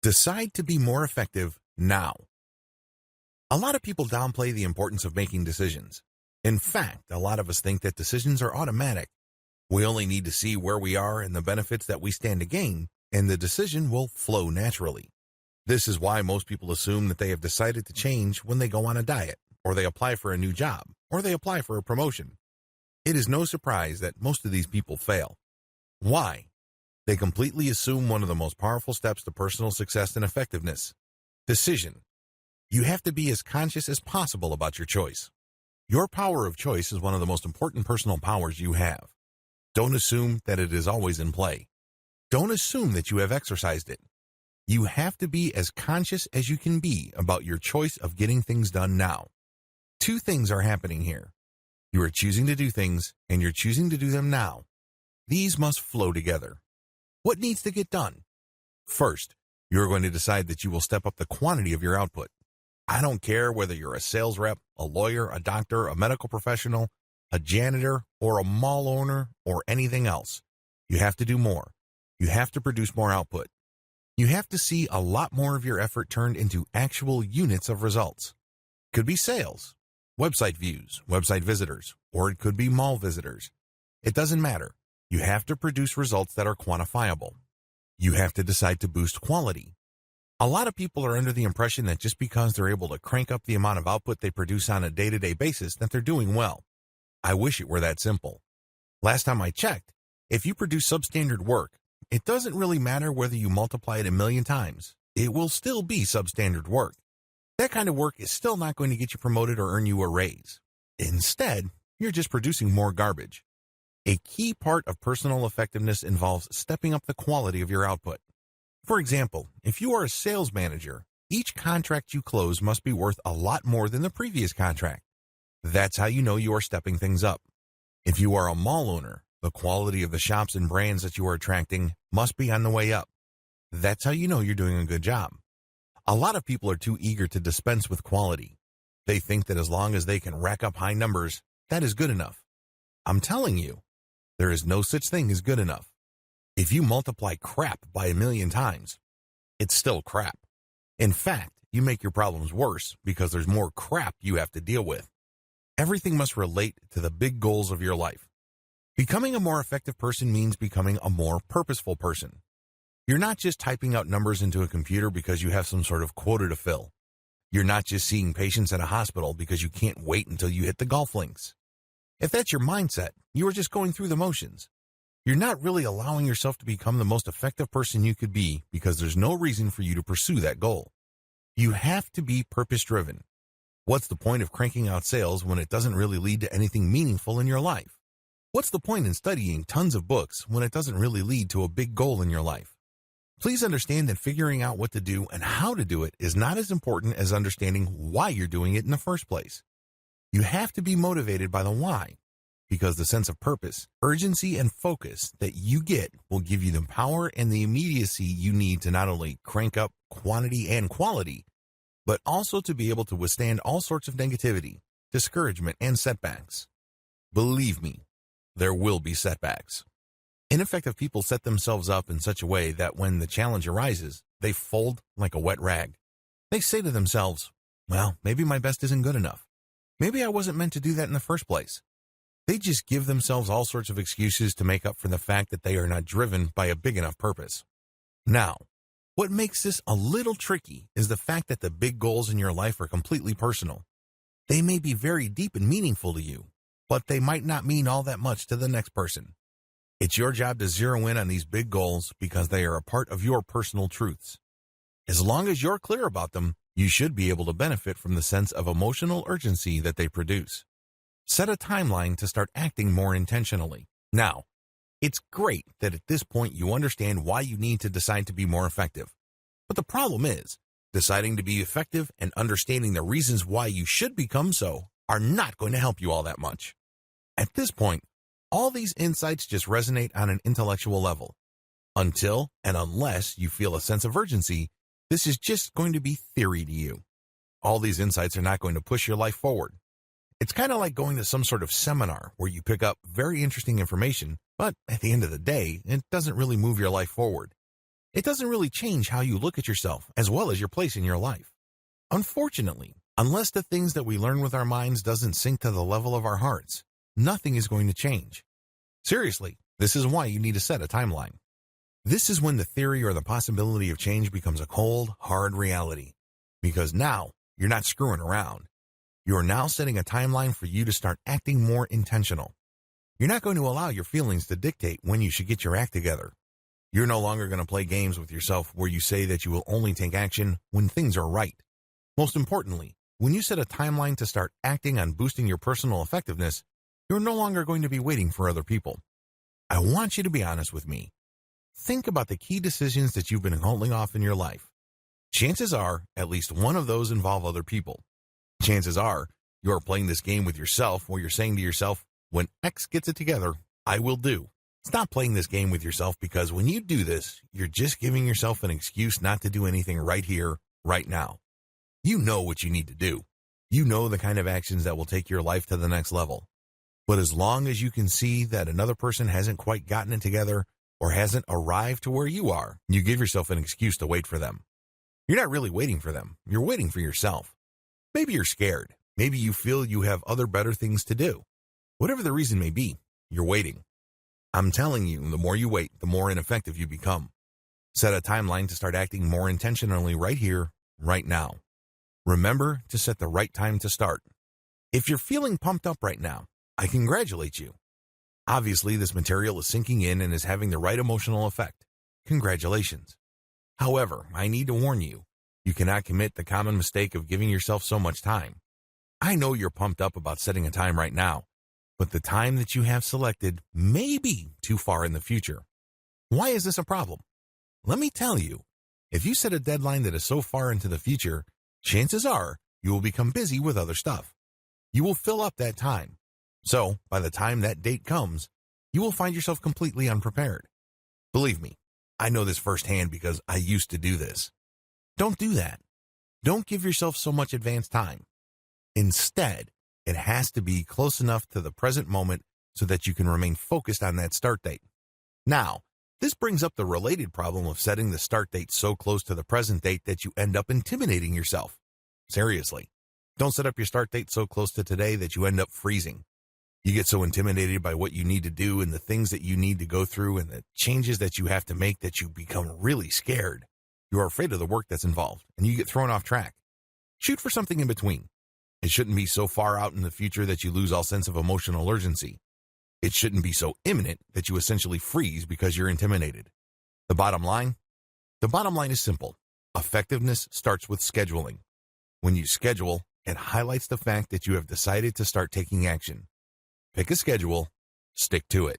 Decide to be more effective now. A lot of people downplay the importance of making decisions. In fact, a lot of us think that decisions are automatic. We only need to see where we are and the benefits that we stand to gain, and the decision will flow naturally. This is why most people assume that they have decided to change when they go on a diet, or they apply for a new job, or they apply for a promotion. It is no surprise that most of these people fail. Why? They completely assume one of the most powerful steps to personal success and effectiveness: decision. You have to be as conscious as possible about your choice. Your power of choice is one of the most important personal powers you have. Don't assume that it is always in play. Don't assume that you have exercised it. You have to be as conscious as you can be about your choice of getting things done now. Two things are happening here. You are choosing to do things, and you're choosing to do them now. These must flow together. What needs to get done? First, you're going to decide that you will step up the quantity of your output. I don't care whether you're a sales rep, a lawyer, a doctor, a medical professional, a janitor, or a mall owner, or anything else. You have to do more. You have to produce more output. You have to see a lot more of your effort turned into actual units of results. Could be sales, website views, website visitors, or it could be mall visitors. It doesn't matter. You have to produce results that are quantifiable. You have to decide to boost quality. A lot of people are under the impression that just because they're able to crank up the amount of output they produce on a day-to-day basis that they're doing well. I wish it were that simple. Last time I checked, if you produce substandard work, it doesn't really matter whether you multiply it 1,000,000 times. It will still be substandard work. That kind of work is still not going to get you promoted or earn you a raise. Instead, you're just producing more garbage. A key part of personal effectiveness involves stepping up the quality of your output. For example, if you are a sales manager, each contract you close must be worth a lot more than the previous contract. That's how you know you are stepping things up. If you are a mall owner, the quality of the shops and brands that you are attracting must be on the way up. That's how you know you're doing a good job. A lot of people are too eager to dispense with quality. They think that as long as they can rack up high numbers, that is good enough. I'm telling you, there is no such thing as good enough. If you multiply crap by 1,000,000 times, it's still crap. In fact, you make your problems worse because there's more crap you have to deal with. Everything must relate to the big goals of your life. Becoming a more effective person means becoming a more purposeful person. You're not just typing out numbers into a computer because you have some sort of quota to fill. You're not just seeing patients at a hospital because you can't wait until you hit the golf links. If that's your mindset, you are just going through the motions. You're not really allowing yourself to become the most effective person you could be because there's no reason for you to pursue that goal. You have to be purpose-driven. What's the point of cranking out sales when it doesn't really lead to anything meaningful in your life? What's the point in studying tons of books when it doesn't really lead to a big goal in your life? Please understand that figuring out what to do and how to do it is not as important as understanding why you're doing it in the first place. You have to be motivated by the why, because the sense of purpose, urgency, and focus that you get will give you the power and the immediacy you need to not only crank up quantity and quality, but also to be able to withstand all sorts of negativity, discouragement, and setbacks. Believe me, there will be setbacks. Ineffective people set themselves up in such a way that when the challenge arises, they fold like a wet rag. They say to themselves, well, maybe my best isn't good enough. Maybe I wasn't meant to do that in the first place. They just give themselves all sorts of excuses to make up for the fact that they are not driven by a big enough purpose. Now, what makes this a little tricky is the fact that the big goals in your life are completely personal. They may be very deep and meaningful to you, but they might not mean all that much to the next person. It's your job to zero in on these big goals because they are a part of your personal truths. As long as you're clear about them, you should be able to benefit from the sense of emotional urgency that they produce. Set a timeline to start acting more intentionally. Now, it's great that at this point you understand why you need to decide to be more effective. But the problem is, deciding to be effective and understanding the reasons why you should become so are not going to help you all that much. At this point, all these insights just resonate on an intellectual level. Until and unless you feel a sense of urgency, this is just going to be theory to you. All these insights are not going to push your life forward. It's kind of like going to some sort of seminar where you pick up very interesting information, but at the end of the day, it doesn't really move your life forward. It doesn't really change how you look at yourself as well as your place in your life. Unfortunately, unless the things that we learn with our minds doesn't sink to the level of our hearts, nothing is going to change. Seriously, this is why you need to set a timeline. This is when the theory or the possibility of change becomes a cold, hard reality. Because now, you're not screwing around. You are now setting a timeline for you to start acting more intentional. You're not going to allow your feelings to dictate when you should get your act together. You're no longer going to play games with yourself where you say that you will only take action when things are right. Most importantly, when you set a timeline to start acting on boosting your personal effectiveness, you're no longer going to be waiting for other people. I want you to be honest with me. Think about the key decisions that you've been holding off in your life. Chances are, at least one of those involve other people. Chances are, you are playing this game with yourself where you're saying to yourself, when X gets it together, I will do. Stop playing this game with yourself, because when you do this, you're just giving yourself an excuse not to do anything right here, right now. You know what you need to do. You know the kind of actions that will take your life to the next level. But as long as you can see that another person hasn't quite gotten it together or hasn't arrived to where you are, you give yourself an excuse to wait for them. You're not really waiting for them. You're waiting for yourself. Maybe you're scared. Maybe you feel you have other better things to do. Whatever the reason may be, you're waiting. I'm telling you, the more you wait, the more ineffective you become. Set a timeline to start acting more intentionally right here, right now. Remember to set the right time to start. If you're feeling pumped up right now, I congratulate you. Obviously, this material is sinking in and is having the right emotional effect. Congratulations. However, I need to warn you, you cannot commit the common mistake of giving yourself so much time. I know you're pumped up about setting a time right now, but the time that you have selected may be too far in the future. Why is this a problem? Let me tell you, if you set a deadline that is so far into the future, chances are you will become busy with other stuff. You will fill up that time. So, by the time that date comes, you will find yourself completely unprepared. Believe me, I know this firsthand because I used to do this. Don't do that. Don't give yourself so much advance time. Instead, it has to be close enough to the present moment so that you can remain focused on that start date. Now, this brings up the related problem of setting the start date so close to the present date that you end up intimidating yourself. Seriously, don't set up your start date so close to today that you end up freezing. You get so intimidated by what you need to do and the things that you need to go through and the changes that you have to make that you become really scared. You are afraid of the work that's involved, and you get thrown off track. Shoot for something in between. It shouldn't be so far out in the future that you lose all sense of emotional urgency. It shouldn't be so imminent that you essentially freeze because you're intimidated. The bottom line is simple. Effectiveness starts with scheduling. When you schedule, it highlights the fact that you have decided to start taking action. Pick a schedule, stick to it.